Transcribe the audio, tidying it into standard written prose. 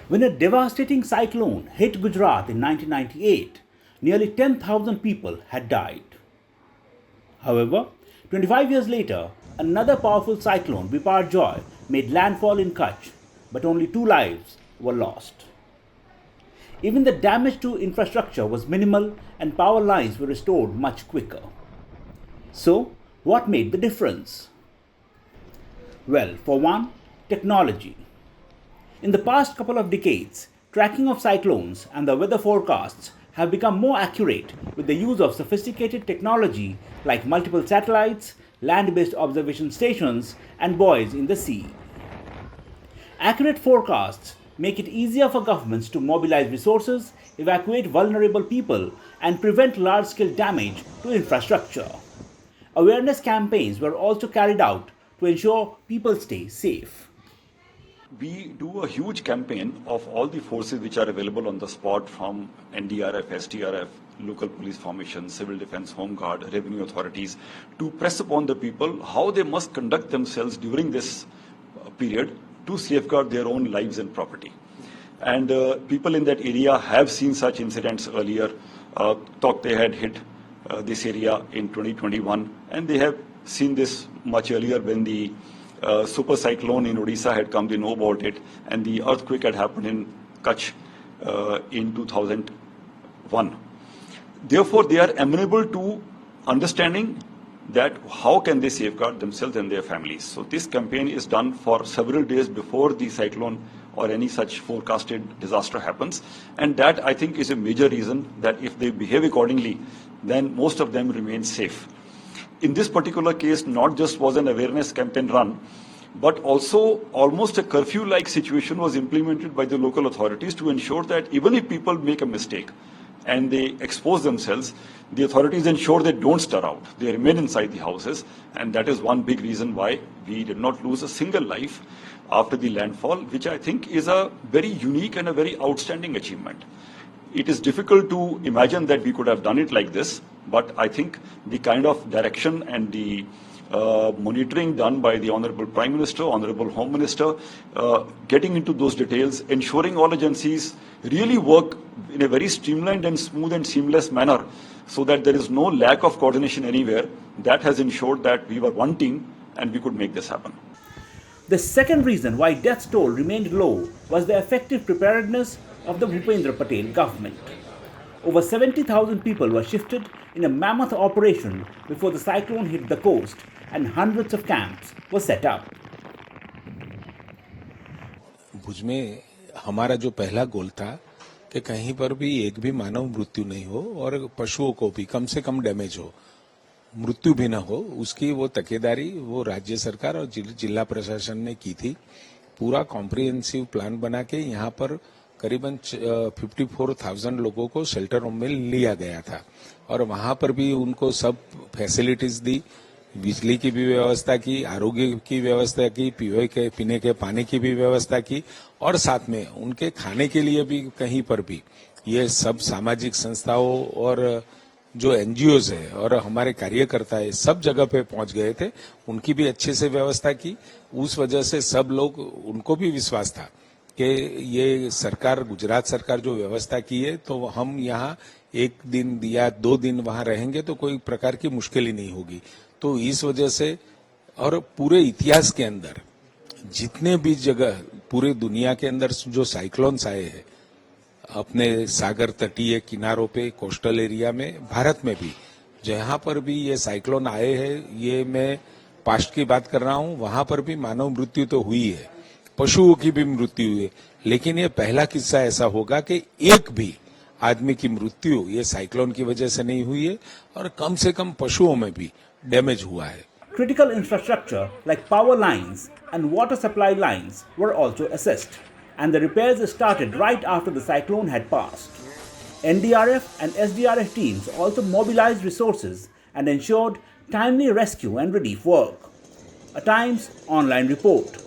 When a devastating cyclone hit Gujarat in 1998, nearly 10,000 people had died. However, 25 years later, another powerful cyclone, Biparjoy, made landfall in Kutch, but only 2 lives were lost. Even the damage to infrastructure was minimal and power lines were restored much quicker. So, what made the difference? Well, for one, technology. In the past couple of decades, tracking of cyclones and the weather forecasts have become more accurate with the use of sophisticated technology like multiple satellites, land-based observation stations, and buoys in the sea. Accurate forecasts make it easier for governments to mobilize resources, evacuate vulnerable people, and prevent large-scale damage to infrastructure. Awareness campaigns were also carried out to ensure people stay safe. We do a huge campaign of all the forces which are available on the spot, from NDRF, SDRF, local police formations, civil defense, home guard, revenue authorities, to press upon the people how they must conduct themselves during this period to safeguard their own lives and property. And people in that area have seen such incidents earlier. Thought they had hit this area in 2021, and they have seen this much earlier when the super cyclone in Odisha had come. They know about it, and the earthquake had happened in Kutch in 2001. Therefore, they are amenable to understanding that how can they safeguard themselves and their families. So this campaign is done for several days before the cyclone or any such forecasted disaster happens, and that, I think, is a major reason that if they behave accordingly, then most of them remain safe. In this particular case, not just was an awareness campaign run, but also almost a curfew-like situation was implemented by the local authorities to ensure that even if people make a mistake and they expose themselves, the authorities ensure they don't stir out. They remain inside the houses, and that is one big reason why we did not lose a single life after the landfall, which I think is a very unique and a very outstanding achievement. It is difficult to imagine that we could have done it like this, but I think the kind of direction and the monitoring done by the Honorable Prime Minister, Honorable Home Minister, getting into those details, ensuring all agencies really work in a very streamlined and smooth and seamless manner so that there is no lack of coordination anywhere, that has ensured that we were one team and we could make this happen. The second reason why death toll remained low was the effective preparedness of the Bhupendra Patel government. Over 70,000 people were shifted in a mammoth operation before the cyclone hit the coast, and hundreds of camps were set up. भुज में हमारा जो पहला गोल था कि कहीं पर भी एक भी मानव मृत्यु नहीं हो और पशुओं को भी कम से कम डैमेज हो, मृत्यु भी न हो, उसकी वो तकेदारी वो राज्य सरकार और जिला प्रशासन ने की थी. पूरा कॉम्प्रिहेंसिव प्लान बना के यहाँ पर करीबन 54,000 लोगों को शेल्टर होम में लिया गया था और वहां पर भी उनको सब फैसिलिटीज दी. बिजली की भी व्यवस्था की, आरोग्य की व्यवस्था की, पीने के पानी की भी व्यवस्था की और साथ में उनके खाने के लिए भी कहीं पर भी ये सब सामाजिक संस्थाओं और जो एनजीओज है और हमारे कार्यकर्ता है सब जगह पे पहुंच गए थे. उनकी भी अच्छे से व्यवस्था की. उस वजह से सब लोग, उनको भी विश्वास था कि ये सरकार, गुजरात सरकार जो व्यवस्था की है तो हम यहाँ एक दिन या 2 दिन वहां रहेंगे तो कोई प्रकार की मुश्किल ही नहीं होगी. तो इस वजह से और पूरे इतिहास के अंदर जितने भी जगह पूरे दुनिया के अंदर जो साइक्लोन्स आए हैं अपने सागर तटीय किनारों पे, कोस्टल एरिया में, भारत में भी जहां पर भी ये साइक्लोन आए हैं, ये मैं पास्ट की बात कर रहा हूं, वहां पर भी मानव मृत्यु तो हुई है, पशुओं की भी मृत्यु हुई है, लेकिन ये पहला किस्सा ऐसा होगा कि एक भी आदमी की मृत्यु ये साइक्लोन की वजह से नहीं हुई है और कम से कम पशुओं में भी डैमेज हुआ है. Critical infrastructure like power lines and water supply lines were also assessed, and the repairs started right after the cyclone had passed. NDRF and SDRF teams also mobilized resources and ensured timely rescue and relief work. A Times online report.